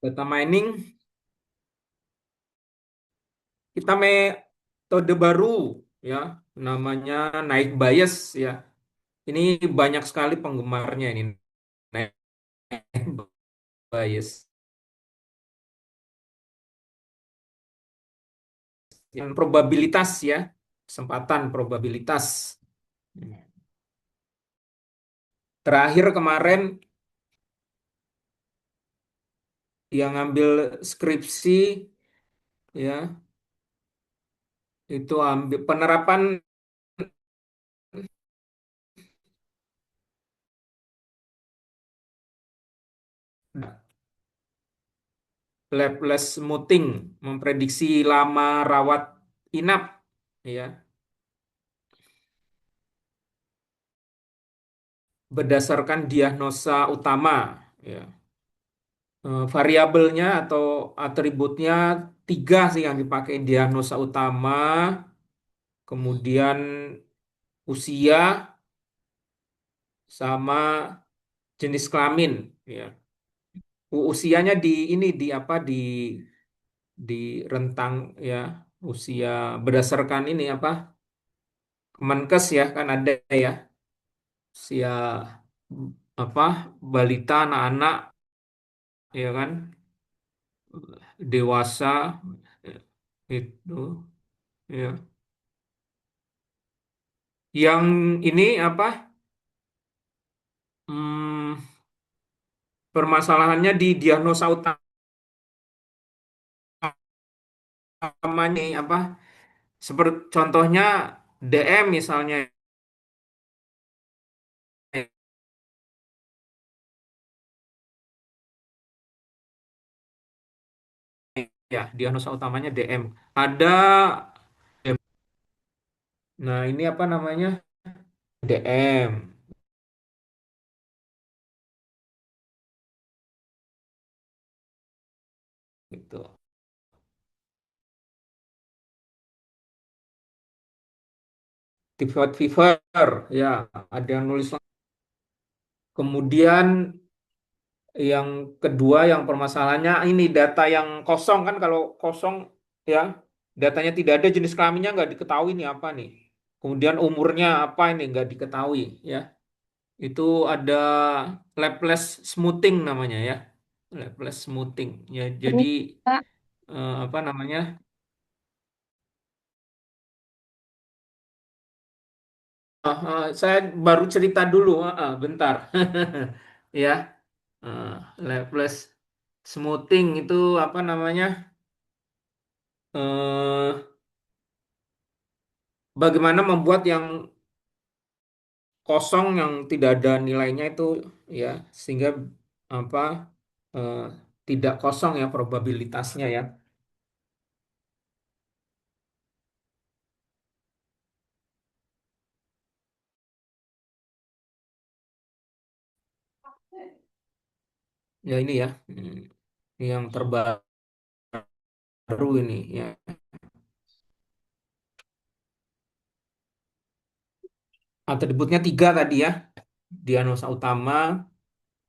data mining, kita metode baru ya, namanya naik bias ya. Ini banyak sekali penggemarnya ini, naik bias. Yang probabilitas ya, kesempatan probabilitas. Terakhir kemarin yang ngambil skripsi ya, itu ambil penerapan Laplace smoothing, memprediksi lama rawat inap ya, berdasarkan diagnosa utama ya. Variabelnya atau atributnya tiga sih yang dipakai diagnosa utama, kemudian usia sama jenis kelamin ya. Usianya di ini di apa di rentang ya, usia berdasarkan ini apa, Kemenkes ya kan ada ya, usia apa, balita, anak-anak ya kan, dewasa itu ya. Yang ini apa, hmm, permasalahannya di diagnosa utamanya apa, seperti contohnya DM misalnya ya, diagnosa utamanya DM. Ada, nah ini apa namanya, DM gitu. Typhoid fever ya, ada yang nulis. Kemudian yang kedua yang permasalahannya ini data yang kosong kan, kalau kosong ya, datanya tidak ada, jenis kelaminnya nggak diketahui nih apa nih. Kemudian umurnya apa ini nggak diketahui ya. Itu ada Laplace smoothing namanya ya. Laplace smoothing ya. Jadi Terus, Kak, apa namanya? Saya baru cerita dulu, bentar. Ya, Laplace smoothing itu apa namanya? eh Bagaimana membuat yang kosong yang tidak ada nilainya itu ya, sehingga apa, eh, tidak kosong ya probabilitasnya ya. Ya ini ya, yang terbaru ini ya. Atributnya tiga tadi ya, diagnosa utama,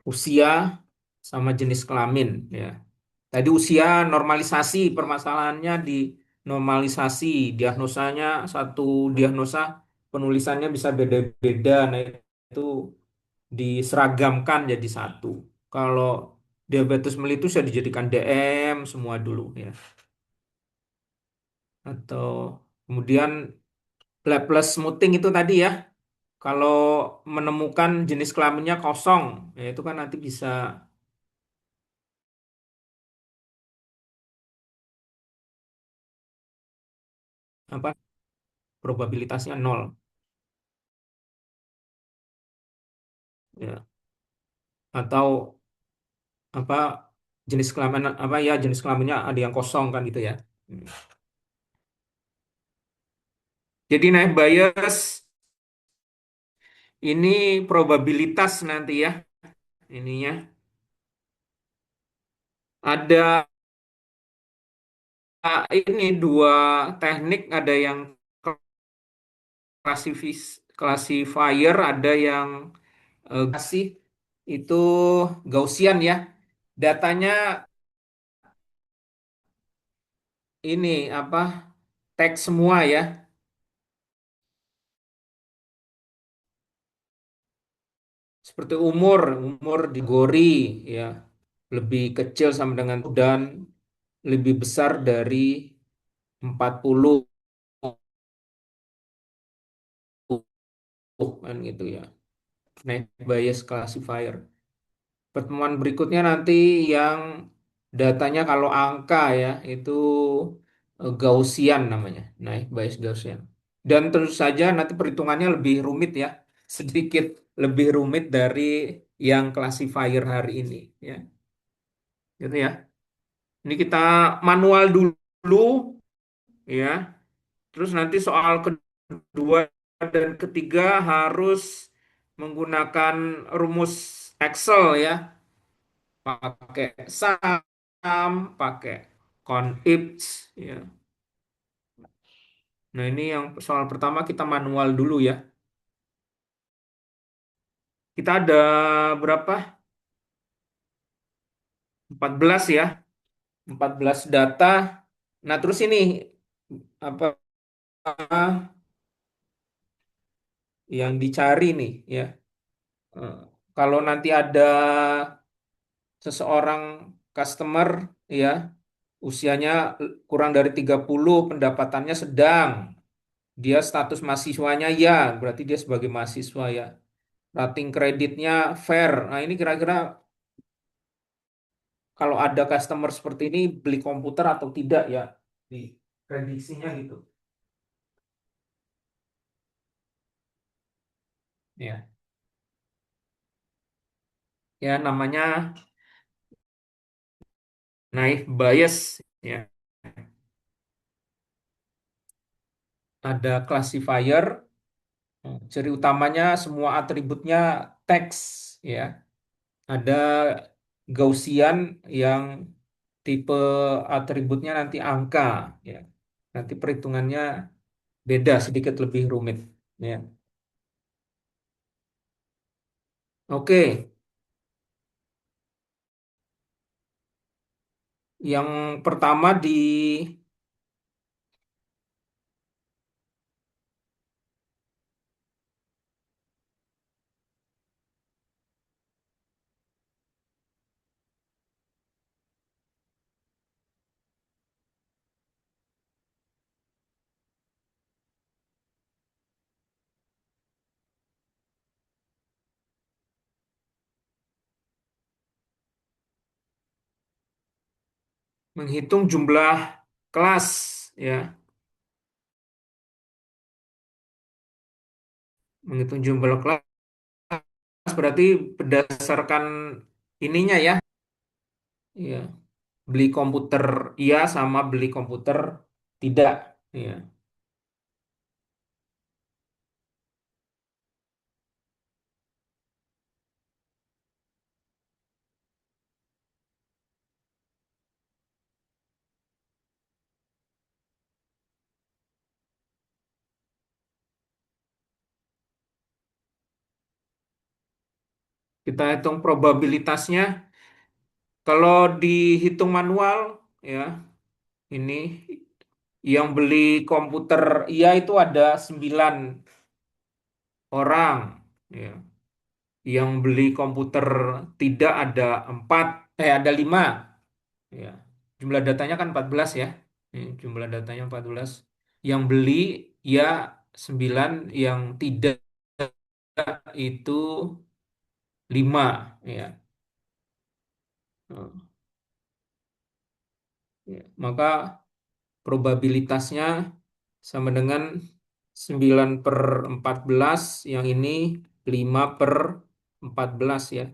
usia, sama jenis kelamin ya. Tadi usia normalisasi, permasalahannya di normalisasi, diagnosanya satu diagnosa, penulisannya bisa beda-beda. Nah, itu diseragamkan jadi satu. Kalau diabetes mellitus ya dijadikan DM semua dulu ya. Atau kemudian Laplace smoothing itu tadi ya. Kalau menemukan jenis kelaminnya kosong, ya itu kan nanti bisa apa, probabilitasnya nol ya. Atau apa, jenis kelamin apa ya, jenis kelaminnya ada yang kosong kan gitu ya. Hmm. Jadi naik bias ini probabilitas nanti ya, ininya ada ini dua teknik, ada yang classifier, ada yang kasih itu Gaussian ya. Datanya ini apa? Teks semua ya. Seperti umur di Gori ya. Lebih kecil sama dengan dan lebih besar dari 40 kan gitu ya. Naik bias classifier. Pertemuan berikutnya nanti yang datanya kalau angka ya itu Gaussian namanya, naik bias Gaussian. Dan tentu saja nanti perhitungannya lebih rumit ya, sedikit lebih rumit dari yang classifier hari ini ya. Gitu ya. Ini kita manual dulu ya. Terus nanti soal kedua dan ketiga harus menggunakan rumus Excel ya. Pakai sum, pakai conifs ya. Nah, ini yang soal pertama kita manual dulu ya. Kita ada berapa? 14 ya. 14 data. Nah, terus ini apa yang dicari nih ya. Eh, Kalau nanti ada seseorang customer ya, usianya kurang dari 30, pendapatannya sedang. Dia status mahasiswanya ya, berarti dia sebagai mahasiswa ya. Rating kreditnya fair. Nah, ini kira-kira kalau ada customer seperti ini beli komputer atau tidak ya di prediksinya gitu. Ya, ya namanya naif bias ya. Ada classifier, ciri utamanya semua atributnya teks ya. Ada Gaussian yang tipe atributnya nanti angka ya. Nanti perhitungannya beda sedikit lebih rumit ya. Oke, yang pertama di menghitung jumlah kelas ya, menghitung jumlah kelas berarti berdasarkan ininya ya, ya beli komputer iya sama beli komputer tidak, ya. Kita hitung probabilitasnya. Kalau dihitung manual ya, ini yang beli komputer iya itu ada 9 orang, ya. Yang beli komputer tidak ada 4, ada 5. Ya. Jumlah datanya kan 14 ya. Jumlah datanya 14. Yang beli ya 9, yang tidak itu 5 ya. Nah, ya. Maka probabilitasnya sama dengan 9/14, yang ini 5/14 ya.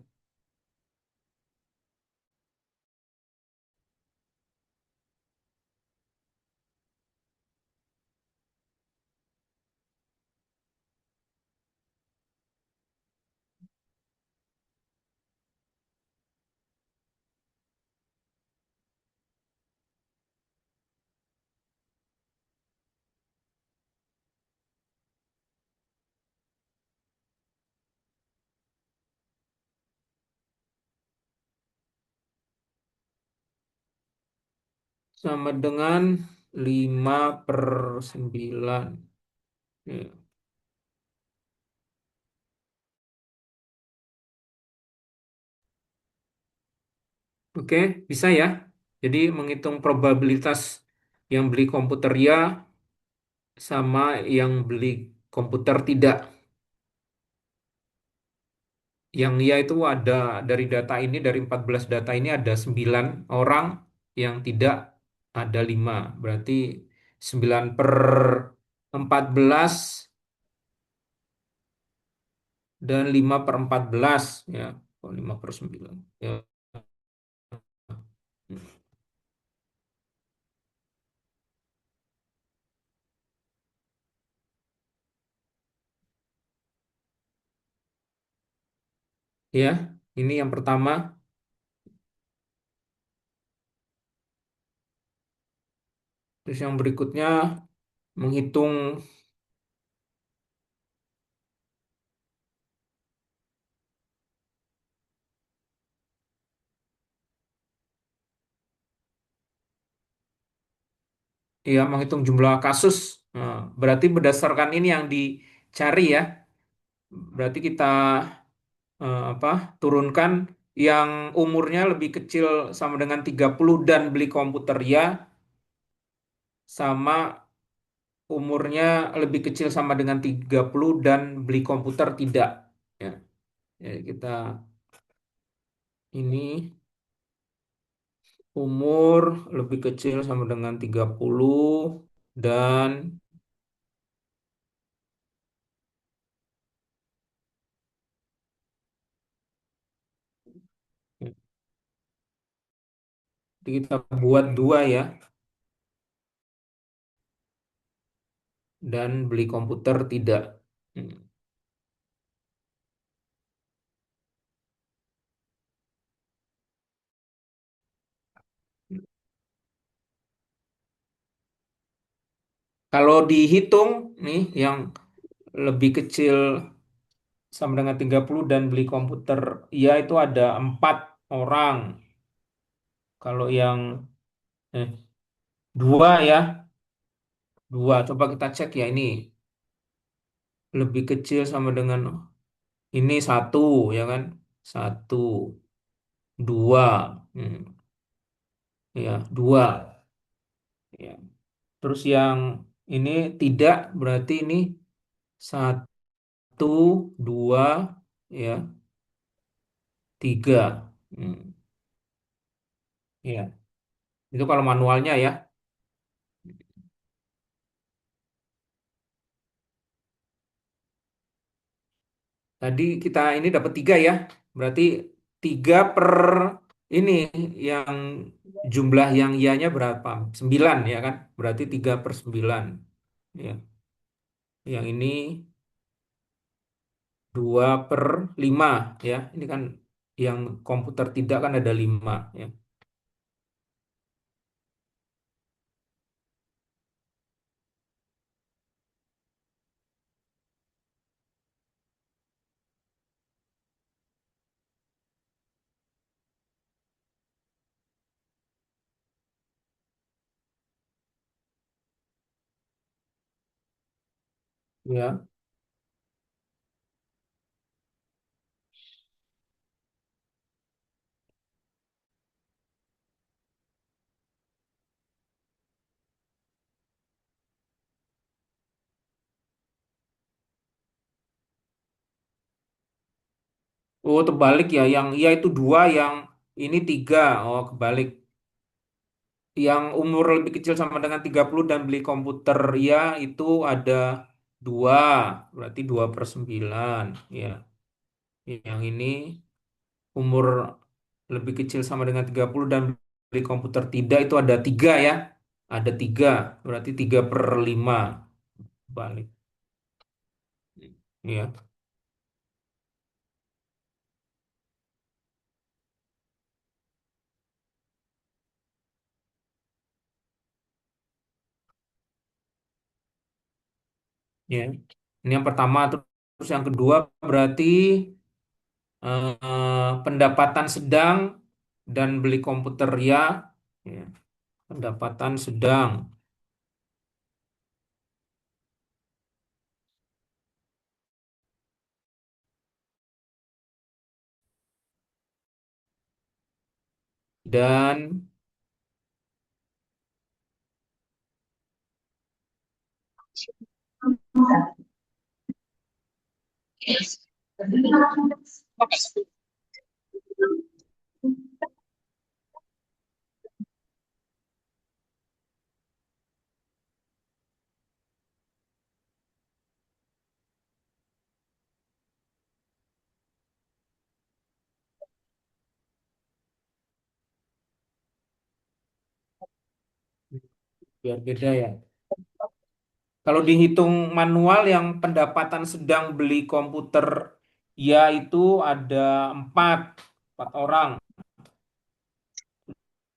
sama dengan 5/9. Ya. Oke, bisa ya. Jadi menghitung probabilitas yang beli komputer ya sama yang beli komputer tidak. Yang ya itu ada dari data ini, dari 14 data ini ada 9 orang, yang tidak ada 5. Berarti 9/14 dan 5/14 ya. Oh, 5/9. Ya. Ya, ini yang pertama. Terus yang berikutnya menghitung ya, menghitung jumlah kasus. Nah, berarti berdasarkan ini yang dicari ya. Berarti kita apa? Turunkan yang umurnya lebih kecil sama dengan 30 dan beli komputer ya, sama umurnya lebih kecil sama dengan 30 dan beli komputer tidak. Ya, jadi kita ini umur lebih kecil sama dengan 30 dan kita buat dua ya, dan beli komputer tidak. Hmm. Kalau dihitung nih yang lebih kecil sama dengan 30 dan beli komputer ya itu ada 4 orang. Kalau yang eh, dua ya, dua. Coba kita cek ya, ini lebih kecil sama dengan ini satu ya kan, satu, dua. Ya, dua ya. Terus yang ini tidak, berarti ini satu, dua, ya, tiga. Hmm, ya, itu kalau manualnya ya. Tadi kita ini dapat tiga ya, berarti 3 per ini yang jumlah yang ianya berapa? 9 ya kan? Berarti 3/9. Ya. Yang ini 2/5 ya. Ini kan yang komputer tidak kan ada 5 ya. Ya. Oh, terbalik ya. Yang iya itu dua, yang ini tiga. Oh, kebalik. Yang umur lebih kecil sama dengan 30 dan beli komputer ya itu ada dua. Berarti 2/9. Ya. Yang ini umur lebih kecil sama dengan 30 dan beli komputer tidak itu ada tiga ya. Ada tiga. Berarti 3/5. Balik. Ya. Ya. Ini yang pertama. Terus yang kedua berarti pendapatan sedang dan beli komputer ya. Ya. pendapatan sedang. Dan biar beda ya. Kalau dihitung manual yang pendapatan sedang beli komputer ya itu ada empat, empat orang.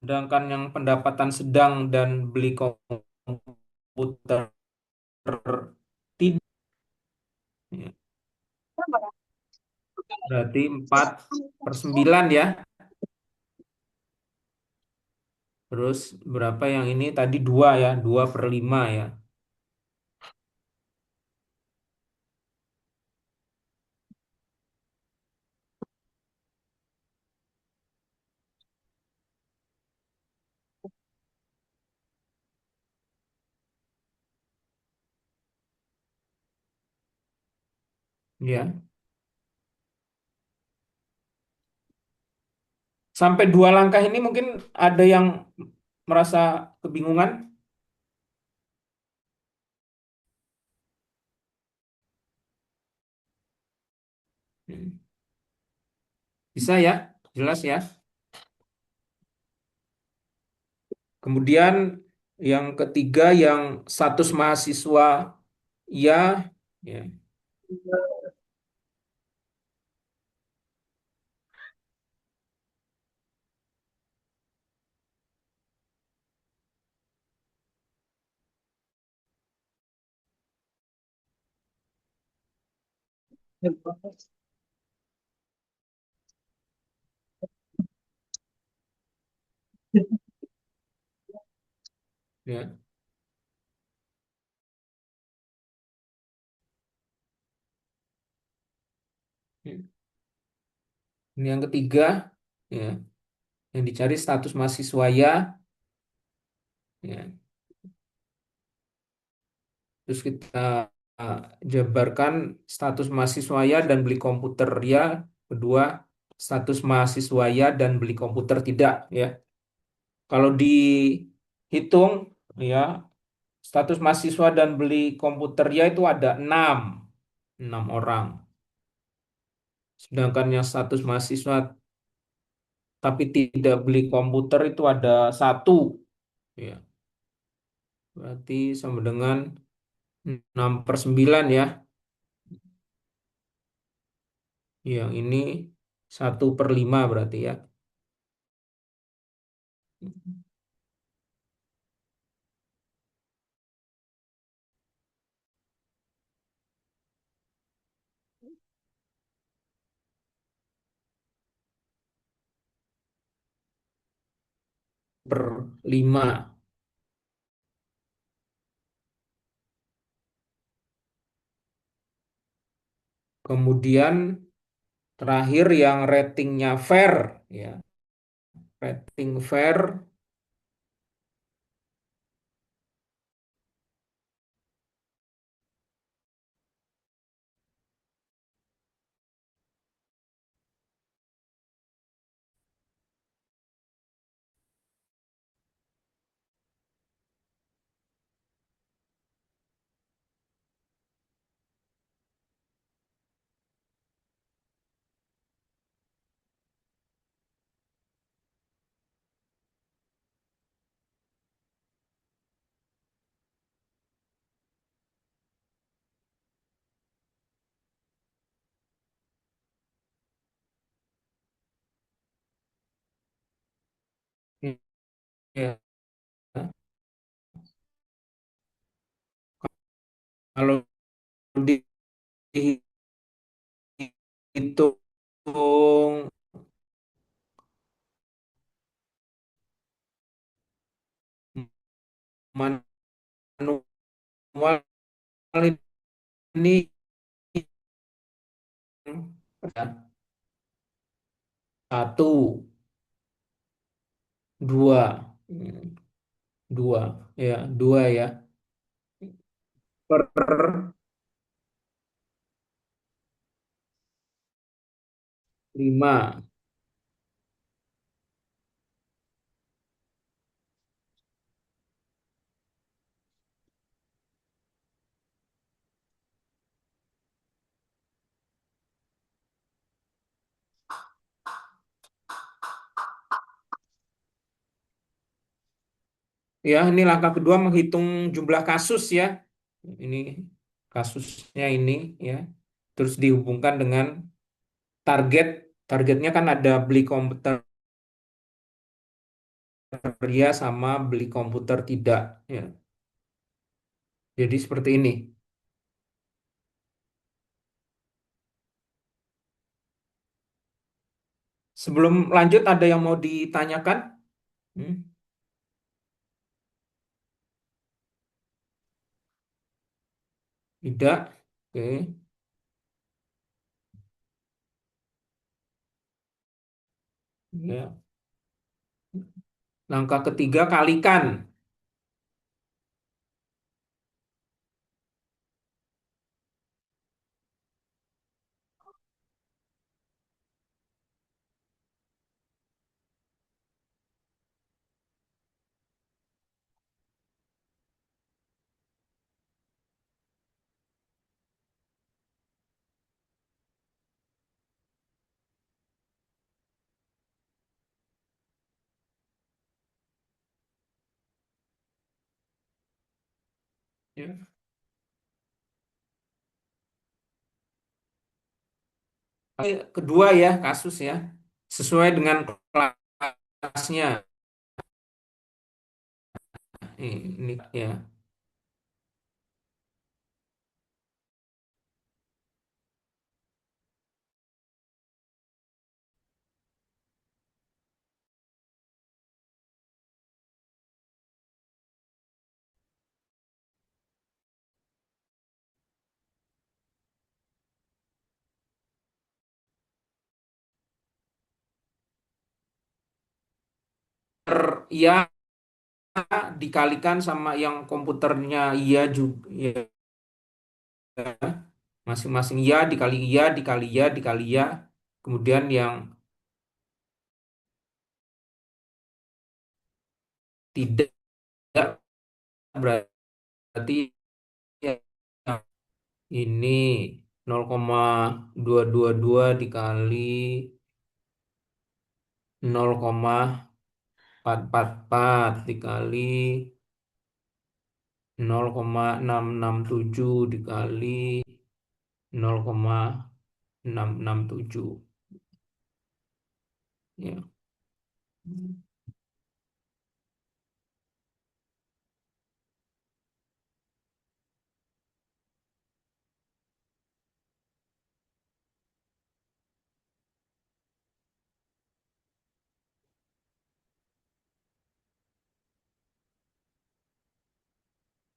Sedangkan yang pendapatan sedang dan beli komputer tidak, ya, berarti 4/9 ya. Terus berapa yang ini tadi dua ya, 2/5 ya. Ya. Sampai dua langkah ini mungkin ada yang merasa kebingungan. Hmm. Bisa ya, jelas ya. Kemudian yang ketiga yang status mahasiswa ya, ya, ya. Ini yang ketiga, ya, yang dicari status mahasiswa ya, ya. Terus kita uh, jabarkan status mahasiswa ya dan beli komputer ya. Kedua, status mahasiswa ya dan beli komputer tidak ya. Kalau dihitung ya, status mahasiswa dan beli komputer ya itu ada enam orang. Sedangkan yang status mahasiswa tapi tidak beli komputer itu ada satu. Ya, berarti sama dengan 6/9 ya. Yang ini 1/5 berarti ya. Per 5. Kemudian terakhir yang ratingnya fair ya. Rating fair ya. Kalau dihitung manual ini satu, dua. Dua, ya, dua ya. Per lima. Ya, ini langkah kedua menghitung jumlah kasus ya. Ini kasusnya ini ya. Terus dihubungkan dengan target. Targetnya kan ada beli komputer ya sama beli komputer tidak ya. Jadi seperti ini. Sebelum lanjut ada yang mau ditanyakan? Hmm, tidak. Oke. Ya. Langkah ketiga kalikan. Ya. Kedua ya kasus ya. Sesuai dengan kelasnya. Ini ya. Ya dikalikan sama yang komputernya iya juga ya. Masing-masing ya dikali ya. Kemudian yang tidak berarti ya, ini 0,222 dikali 0,444 dikali 0,667 dikali 0,667 ya.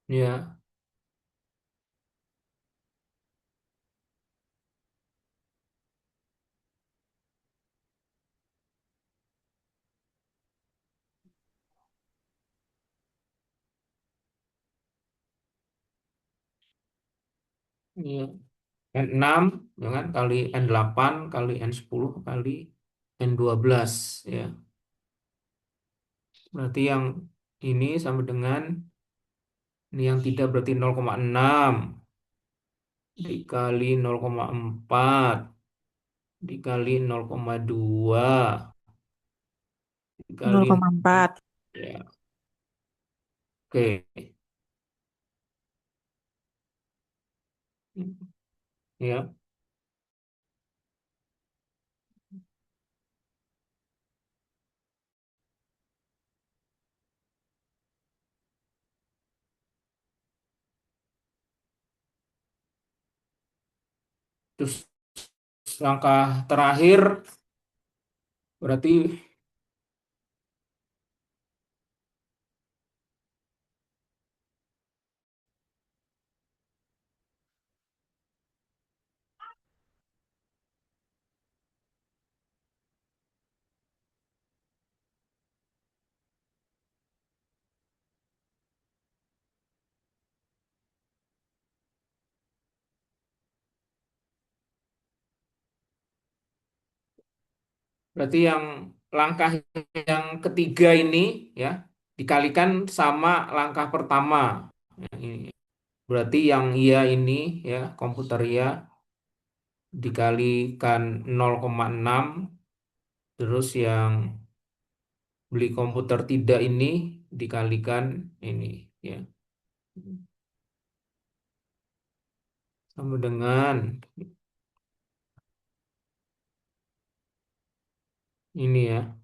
Ya, ya. N6 ya kan kali N8 kali N10 kali N12 ya. Berarti yang ini sama dengan ini yang tidak berarti 0,6 dikali 0,4 dikali 0,2 dikali 0,4. ya. Oke. Ya, terus langkah terakhir berarti Berarti yang langkah yang ketiga ini ya dikalikan sama langkah pertama. Ya, ini. Berarti yang iya ini ya komputer iya dikalikan 0,6, terus yang beli komputer tidak ini dikalikan ini ya sama dengan ini ya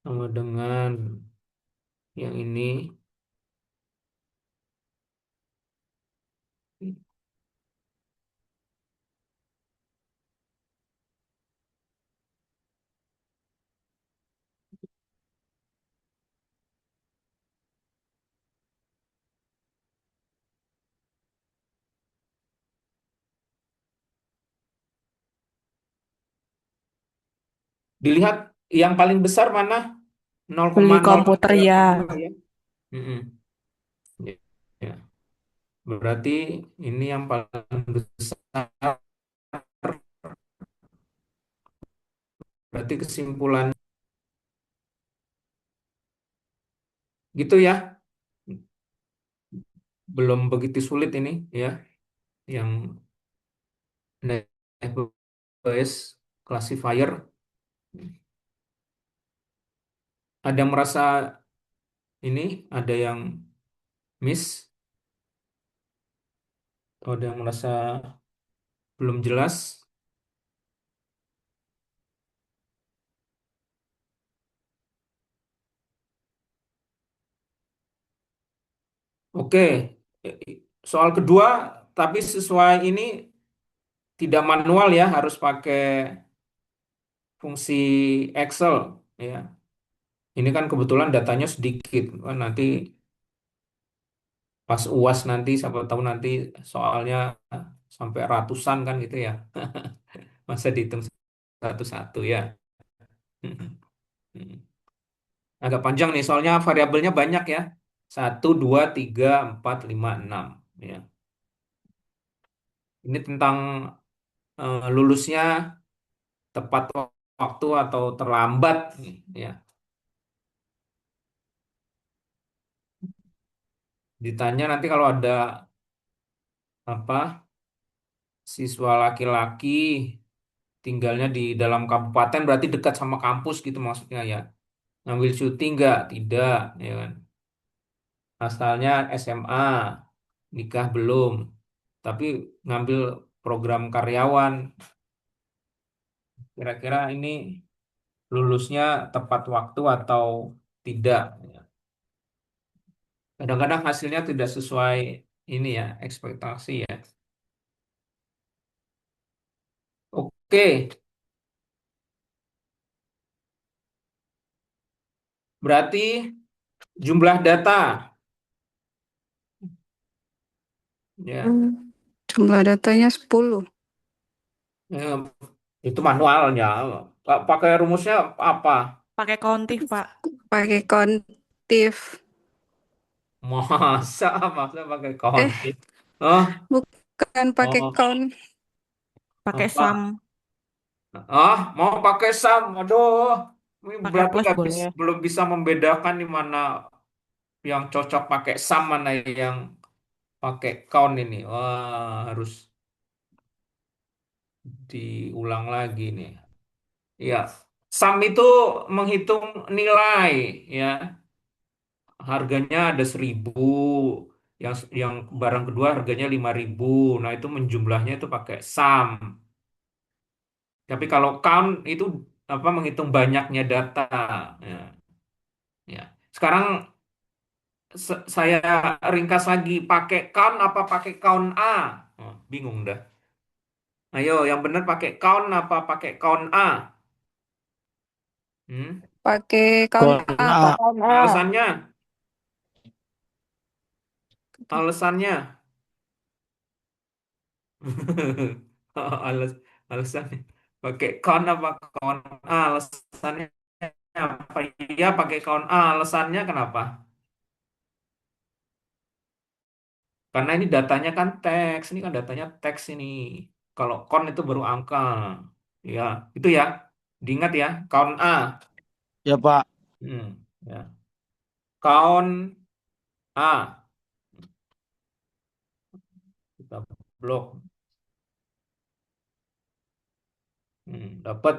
sama dengan yang ini. Dilihat yang paling besar mana? Beli komputer ya. 0,032 ya. Mm-mm. Ya. Ya. Berarti ini yang paling besar. Berarti kesimpulan gitu ya. Belum begitu sulit ini ya. Yang Naive classifier. Ada yang merasa ini, ada yang miss, atau ada yang merasa belum jelas. Oke, soal kedua, tapi sesuai ini tidak manual ya, harus pakai fungsi Excel ya. Ini kan kebetulan datanya sedikit, kan nanti pas UAS nanti, siapa tahu nanti soalnya sampai ratusan kan gitu ya. Masa dihitung satu-satu ya. Agak panjang nih, soalnya variabelnya banyak ya. Satu, dua, tiga, empat, lima, enam. Ya. Ini tentang lulusnya tepat waktu atau terlambat. Ya. Ditanya nanti kalau ada apa siswa laki-laki tinggalnya di dalam kabupaten berarti dekat sama kampus gitu maksudnya ya. Ngambil cuti nggak? Tidak, ya kan. Asalnya SMA, nikah belum. Tapi ngambil program karyawan. Kira-kira ini lulusnya tepat waktu atau tidak? Kadang-kadang hasilnya tidak sesuai ini ya, ekspektasi ya. Oke, berarti jumlah data ya. Hmm. Jumlah datanya 10. Eh, itu manualnya. Pakai rumusnya apa? Pakai kontif, Pak. Pakai kontif. Masa, masa pakai Eh, kontit? Oh, bukan pakai oh, count. Pakai sum. apa? Mau pakai SAM? Aduh, ini Pakai berarti plus nggak boleh. belum bisa membedakan di mana yang cocok pakai SAM, mana yang pakai count ini. Wah, harus diulang lagi nih. Ya, SAM itu menghitung nilai, ya. Harganya ada 1.000, yang barang kedua harganya 5.000. Nah, itu menjumlahnya itu pakai SAM. Tapi kalau count itu apa menghitung banyaknya data. Ya, ya. Sekarang saya ringkas lagi, pakai count apa pakai count A? Oh, bingung dah. Ayo, yang benar pakai count apa pakai count A? Hmm? Pakai count Kon A, A. Pak. Count A. Alasannya, alasannya, Alas, alasannya pakai count apa count A? Alasannya apa? Iya pakai count A. Alasannya kenapa? Karena ini datanya kan teks, ini kan datanya teks ini. Kalau kon itu baru angka. Ya, itu ya. Diingat ya, count A. Ya, Pak. Ya. Count A. Kita blok. Dapat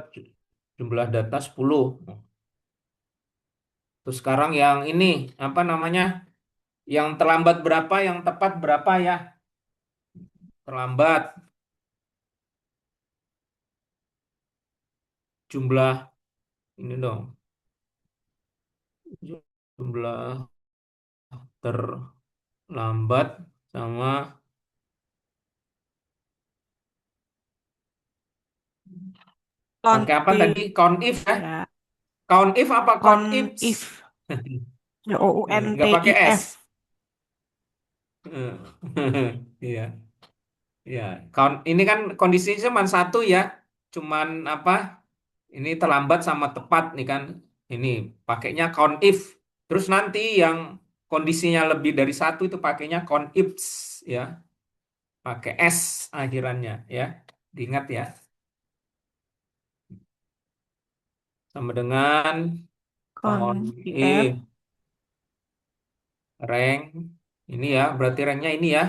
jumlah data 10. Terus sekarang yang ini, apa namanya? Yang terlambat berapa, yang tepat berapa ya? Terlambat jumlah ini dong. Jumlah terlambat sama pakai apa tadi? Kontif Count if ya? ya. Count if apa count ifs? Kontif. Ya, O U N T Nggak pakai I S. F. Iya, iya. Count ini kan kondisinya cuma satu ya, cuman apa? Ini terlambat sama tepat nih kan. Ini pakainya count if. Terus nanti yang kondisinya lebih dari satu itu pakainya count ifs ya, pakai S akhirannya ya. Diingat ya. Sama dengan count if Kontif. rank ini ya, berarti ranknya ini ya.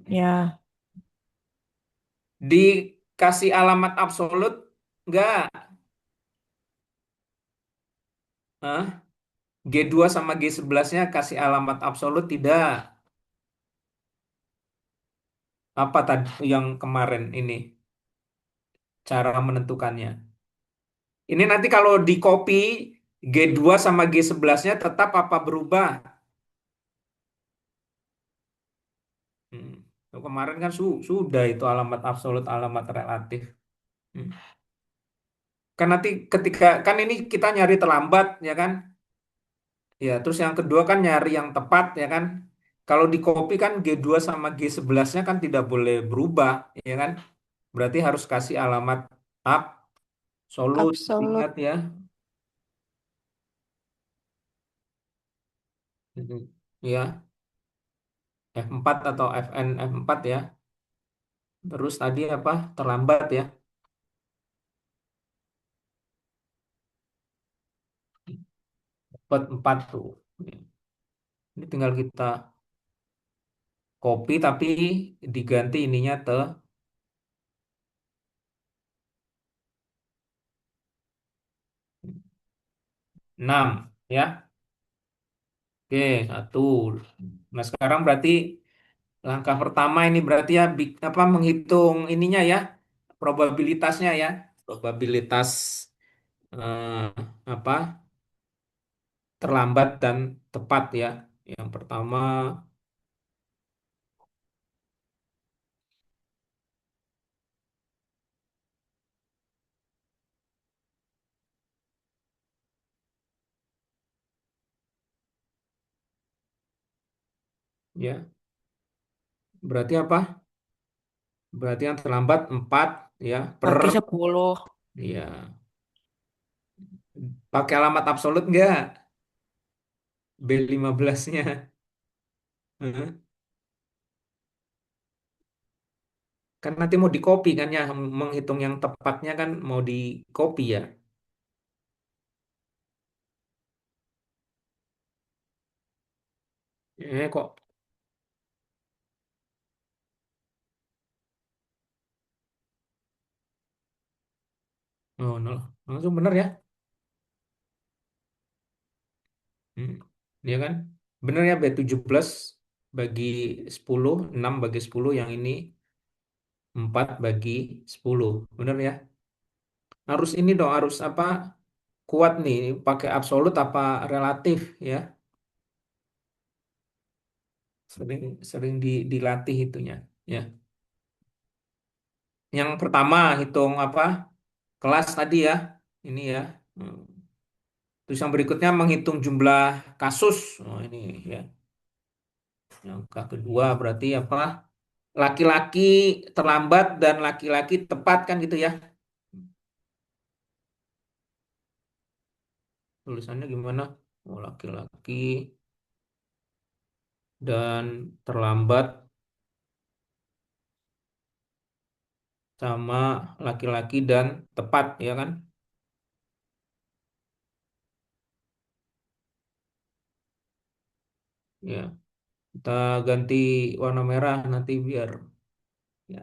Ya. Dikasih alamat absolut enggak? Hah? G2 sama G11-nya kasih alamat absolut tidak? Apa tadi yang kemarin ini cara menentukannya? Ini nanti kalau di copy G2 sama G11-nya tetap apa berubah? Hmm. Kemarin kan sudah itu alamat absolut, alamat relatif. Hmm. Kan nanti ketika kan ini kita nyari terlambat ya kan? Ya, terus yang kedua kan nyari yang tepat ya kan? Kalau di copy kan G2 sama G11-nya kan tidak boleh berubah ya kan? Berarti harus kasih alamat absolut. Absolut. Ingat ya. Mhm. Ya, F4 atau FN F4 ya. Terus tadi apa? Terlambat ya. Dapat 4 tuh. Ini tinggal kita copy tapi diganti ininya ke 6 ya. Oke, satu. Nah, sekarang berarti langkah pertama ini berarti ya apa menghitung ininya ya, probabilitasnya ya. Probabilitas apa? Terlambat dan tepat ya. Yang pertama ya, berarti apa? Berarti yang terlambat 4 ya per Bagi 10. ya. Pakai alamat absolut enggak? B15-nya. Heeh. Kan nanti mau di copy kan ya, menghitung yang tepatnya kan mau di copy ya. Kok oh no. Langsung bener ya. Hmm. Iya kan? Bener ya B17 bagi 10 6 bagi 10 yang ini 4 bagi 10. Bener ya? Harus ini dong, harus apa? Kuat nih, pakai absolut apa relatif ya? Sering sering dilatih itunya ya. Yang pertama hitung apa? Kelas tadi ya. Ini ya. Hmm. Terus yang berikutnya menghitung jumlah kasus. Oh, ini ya. Yang kedua berarti apa? Laki-laki terlambat dan laki-laki tepat kan gitu ya. Tulisannya gimana? Oh, laki-laki dan terlambat sama laki-laki dan tepat ya kan? Ya, kita ganti warna merah nanti biar ya.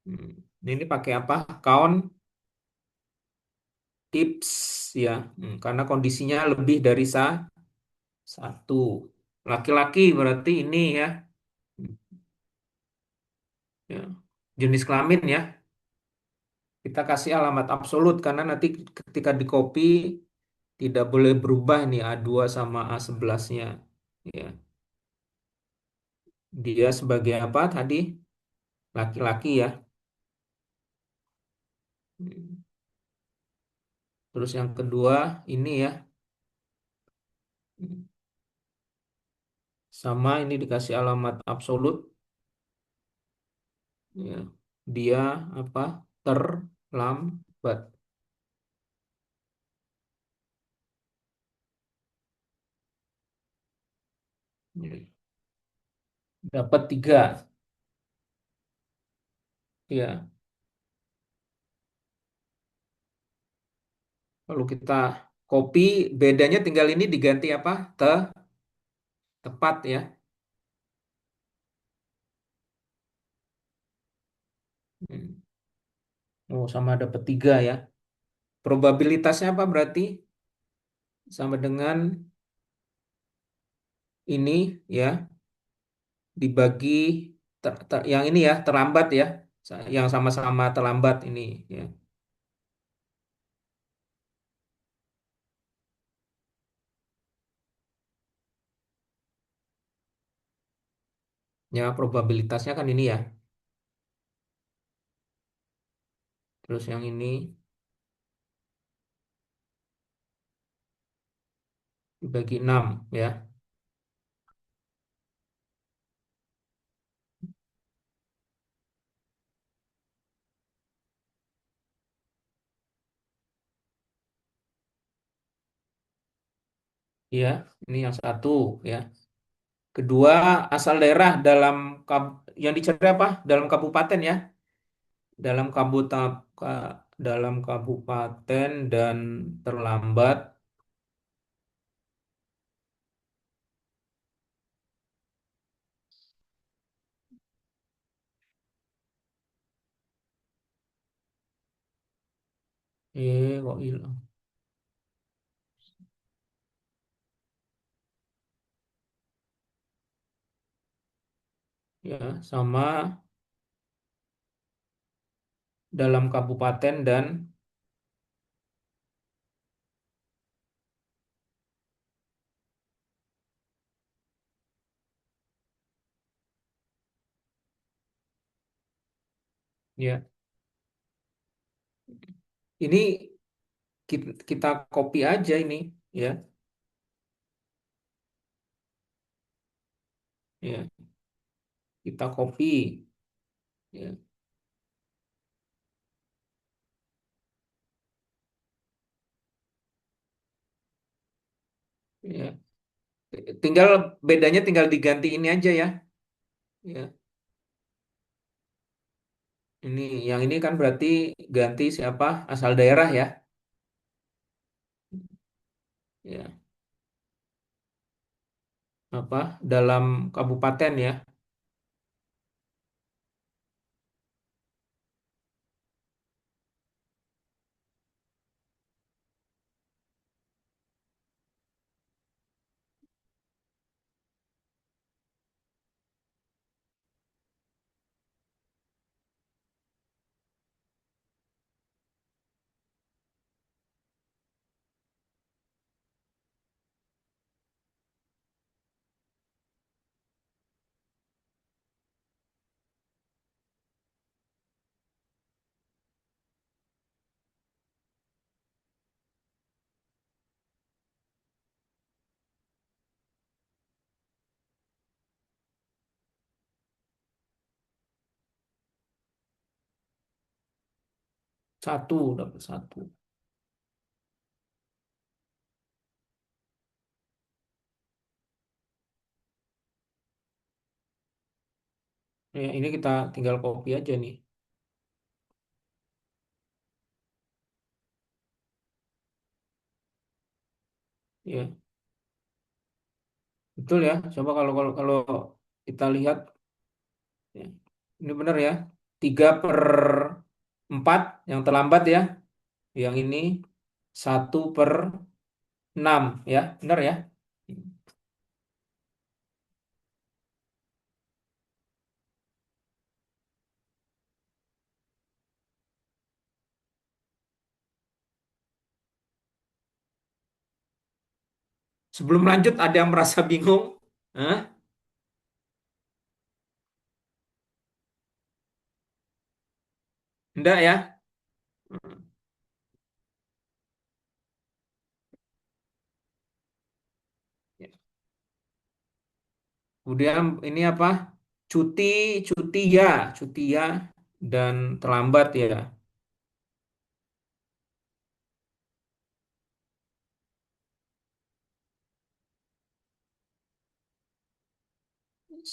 Hmm. Ini pakai apa? Count tips ya. Karena kondisinya lebih dari satu. Laki-laki berarti ini ya. Hmm, ya. Jenis kelamin ya. Kita kasih alamat absolut karena nanti ketika di copy tidak boleh berubah nih A2 sama A11-nya. Ya. Dia sebagai apa tadi? Laki-laki ya. Hmm. Terus yang kedua ini ya. Hmm. Sama ini dikasih alamat absolut. Ya. Dia apa? Terlambat. Ya. Dapat tiga. Ya. Lalu kita copy. Bedanya tinggal ini diganti apa? Tepat ya. Hmm. Oh, sama dapat tiga ya. Probabilitasnya apa berarti? Sama dengan ini ya. Dibagi yang ini ya terlambat ya, yang sama-sama terlambat ini ya, ya probabilitasnya kan ini ya, terus yang ini dibagi 6 ya, ya ini yang satu ya. Kedua, asal daerah dalam yang dicari apa, dalam kabupaten ya, dalam dalam kabupaten dan terlambat kok hilang ya, sama dalam kabupaten dan ya ini kita copy aja ini ya. Ya, kita copy ya, ya. Tinggal bedanya tinggal diganti ini aja ya. Ya, ini yang ini kan berarti ganti siapa? Asal daerah ya. Ya, apa? Dalam kabupaten ya. Satu dapat satu. Ya, ini kita tinggal copy aja nih. Ya, betul ya. Coba kalau kita lihat, ya, ini benar ya. 3/4 yang terlambat ya. Yang ini 1/6 ya, benar ya. Sebelum lanjut ada yang merasa bingung? Hah? Enggak ya? Kemudian ini apa? Cuti, cuti ya, cuti ya, dan terlambat ya,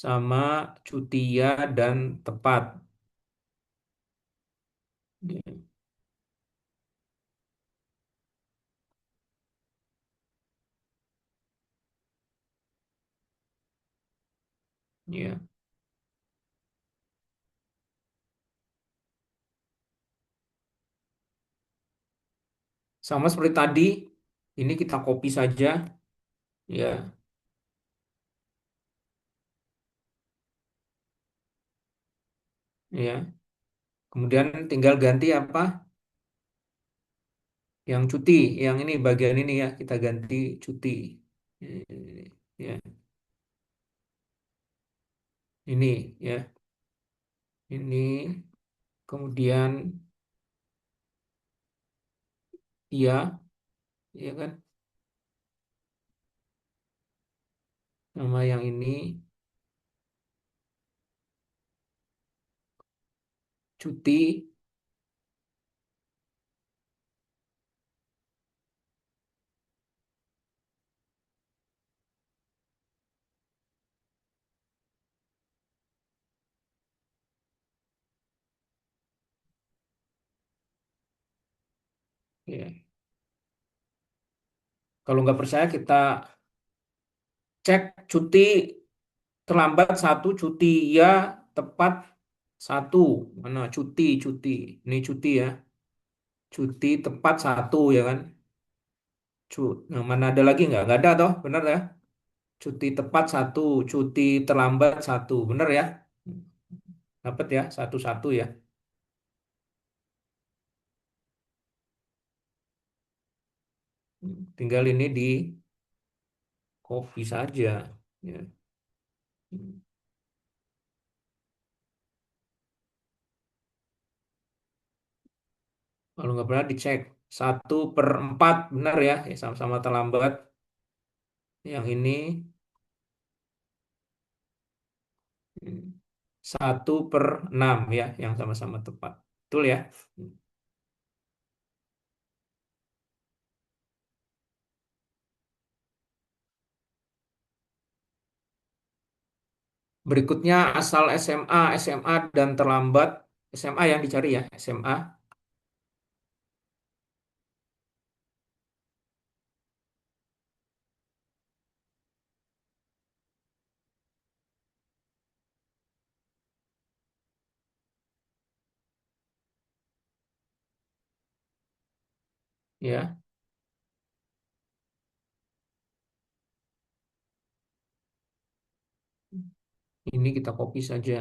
sama cuti ya dan tepat. Ya, ya. Sama seperti tadi, ini kita copy saja, ya, ya. Kemudian tinggal ganti apa? Yang cuti, yang ini bagian ini ya, kita ganti cuti. Ya, ini ya, ini kemudian ya, ya kan, sama yang ini cuti, ya. Kalau nggak percaya kita cek cuti terlambat satu, cuti ya tepat satu. Mana cuti, cuti. Ini cuti ya. Cuti tepat satu ya kan. Nah, mana ada lagi nggak? Nggak ada toh, benar ya? Cuti tepat satu, cuti terlambat satu, benar ya? Dapat ya, satu-satu ya. Tinggal ini di copy saja. Ya. Kalau nggak pernah dicek 1/4 benar ya, ya sama-sama terlambat. Yang ini 1/6 ya, yang sama-sama tepat. Betul ya? Berikutnya asal SMA, SMA dan terlambat. SMA yang dicari ya, SMA. Ya, ini kita copy saja.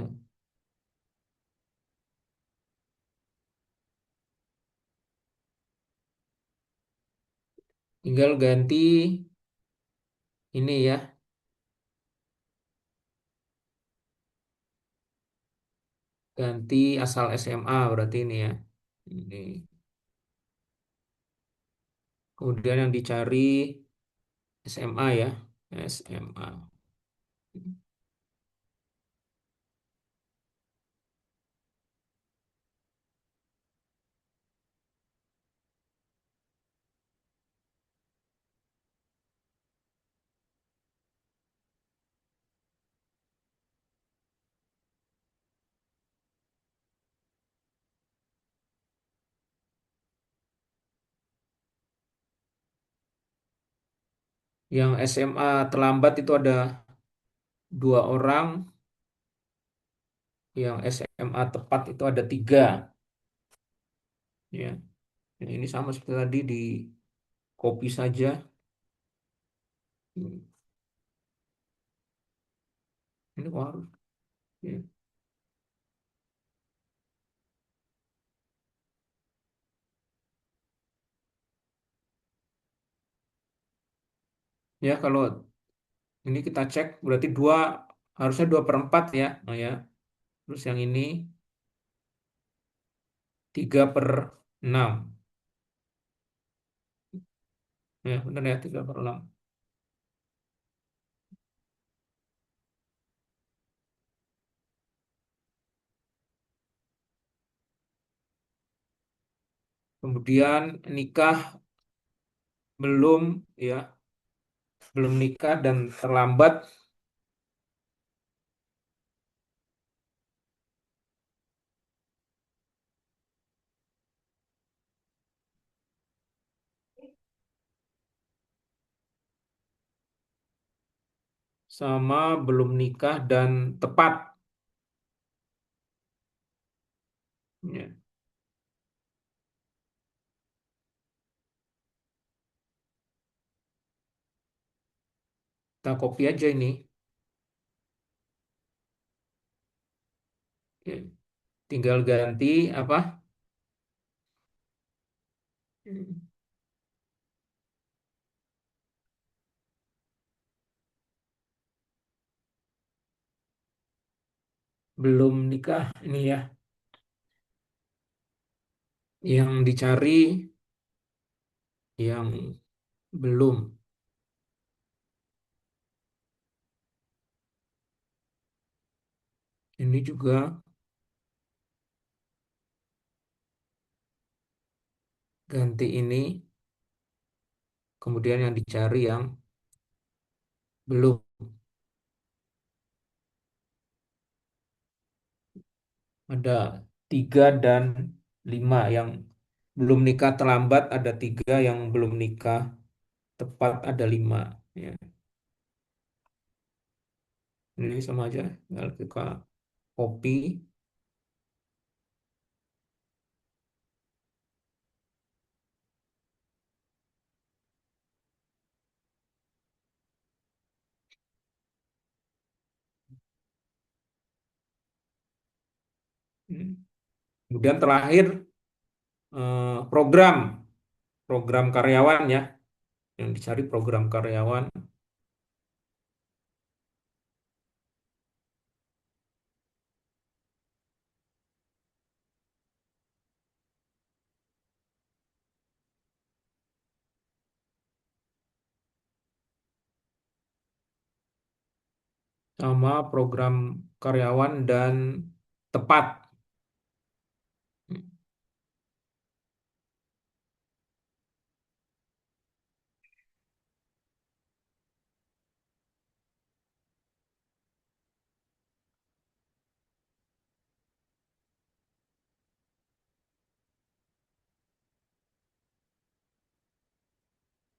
Tinggal ganti ini ya, ganti asal SMA berarti ini ya. Ini. Kemudian yang dicari SMA ya, SMA. Yang SMA terlambat itu ada 2 orang, yang SMA tepat itu ada 3. Ya, ini sama seperti tadi di kopi saja. Hmm, Ini kok harus. Ya. Ya, kalau ini kita cek berarti dua, harusnya 2/4 ya. Oh ya. Terus yang ini 3/6. Ya, benar ya, 3/6. Kemudian nikah belum, ya, belum nikah dan terlambat sama belum nikah dan tepat. Ya, kita copy aja ini. Ya, tinggal ganti apa? Belum nikah ini ya. Yang dicari yang belum. Ini juga ganti ini. Kemudian yang dicari yang belum. Ada 3 dan 5. Yang belum nikah terlambat ada 3, yang belum nikah tepat ada 5. Ya, ini sama aja. Tinggal kita copy. Hmm. Kemudian terakhir program, program karyawan ya. Yang dicari program karyawan sama program karyawan dan tepat.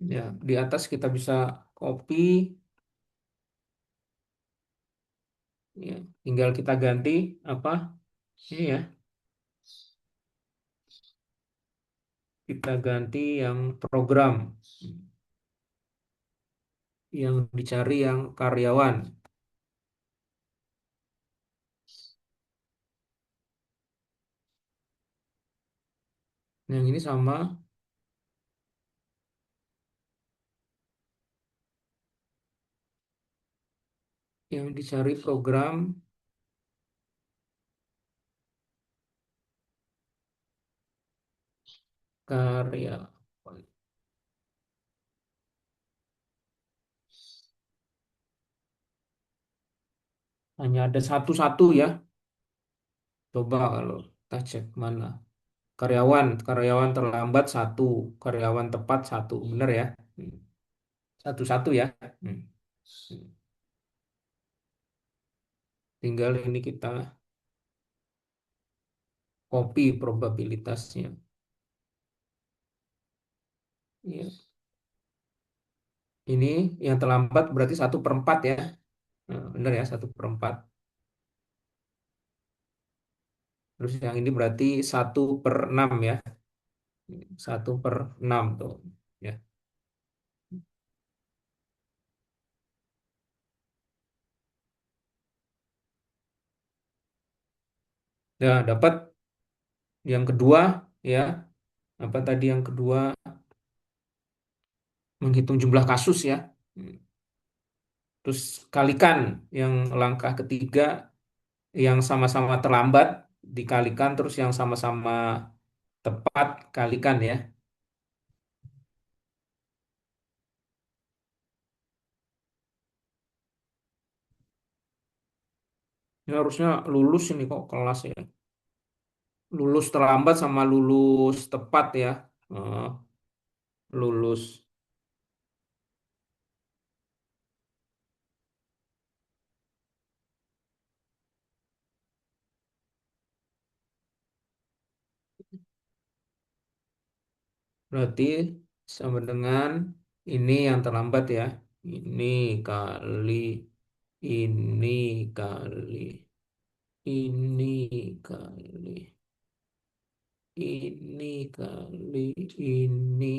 Ya, di atas kita bisa copy, ya, tinggal kita ganti apa? Ini ya, kita ganti yang program, yang dicari yang karyawan. Yang ini sama, yang dicari program karyawan. Hanya ada satu-satu ya. Coba kalau kita cek mana. Karyawan terlambat satu, karyawan tepat satu, benar ya? Hmm. Satu-satu ya. Hmm. Tinggal ini kita copy probabilitasnya. Ya. Ini yang terlambat berarti 1/4 ya. Nah, benar ya, 1/4. Terus yang ini berarti 1/6 ya. 1/6 tuh. Ya, ya dapat yang kedua ya. Apa tadi yang kedua? Menghitung jumlah kasus ya. Terus kalikan yang langkah ketiga yang sama-sama terlambat dikalikan terus yang sama-sama tepat kalikan ya. Ini harusnya lulus ini kok kelas ya. Lulus terlambat sama lulus tepat ya. Eh, lulus berarti sama dengan ini yang terlambat ya. Ini kali ini kali ini kali ini kali ini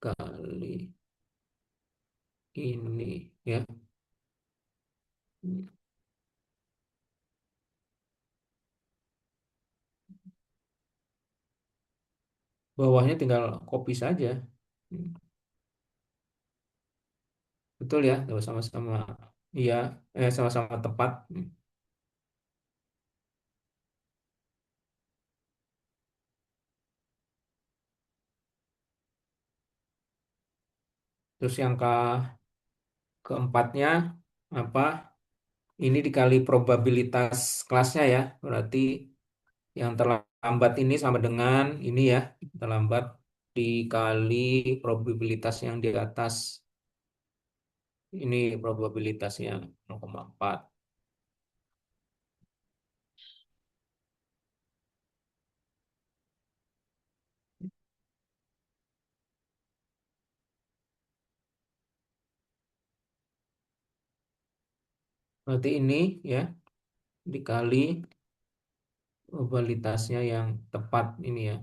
kali ini ya. Bawahnya tinggal copy saja. Hmm, betul ya, kalau sama-sama iya, sama-sama tepat. Terus yang keempatnya apa? Ini dikali probabilitas kelasnya ya. Berarti yang terlambat ini sama dengan ini ya, terlambat dikali probabilitas yang di atas. Ini probabilitasnya 0,4. Berarti ini ya dikali probabilitasnya yang tepat ini ya.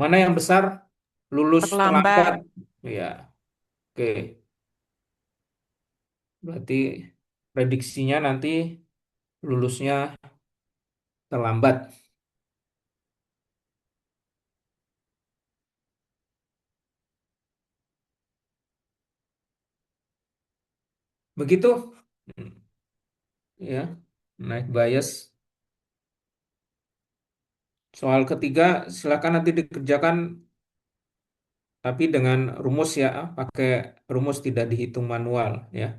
Mana yang besar? Lulus terlambat. Terlambat. Ya, oke. Berarti prediksinya nanti lulusnya terlambat. Begitu? Hmm, ya, naik bias. Soal ketiga, silakan nanti dikerjakan, tapi dengan rumus ya, pakai rumus tidak dihitung manual ya.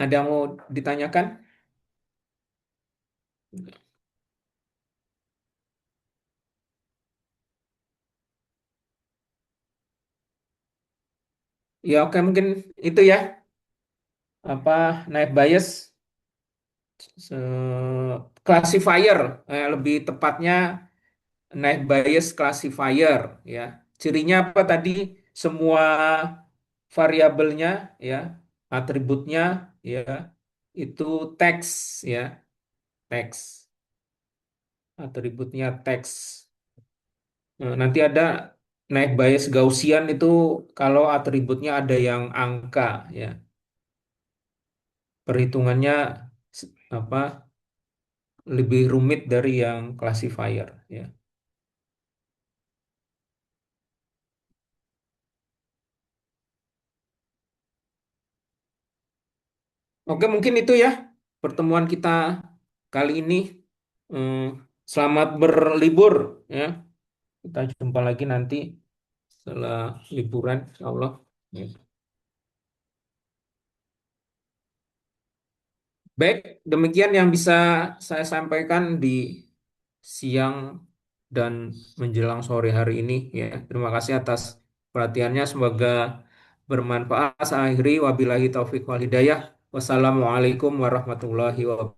Ada yang mau ditanyakan? Ya oke mungkin itu ya, apa naik bias, classifier, lebih tepatnya naik bias classifier ya. Cirinya apa tadi? Semua variabelnya ya, atributnya ya, itu teks ya, teks. Atributnya teks. Nanti ada naik bias Gaussian itu kalau atributnya ada yang angka ya. Perhitungannya apa lebih rumit dari yang classifier ya. Oke, mungkin itu ya pertemuan kita kali ini. Hmm, Selamat berlibur ya. Kita jumpa lagi nanti setelah liburan, insya Allah. Ya. Baik, demikian yang bisa saya sampaikan di siang dan menjelang sore hari ini ya. Terima kasih atas perhatiannya. Semoga bermanfaat. Saya akhiri wabillahi taufik wal hidayah. Wassalamualaikum warahmatullahi Pak.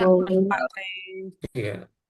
wabarakatuh.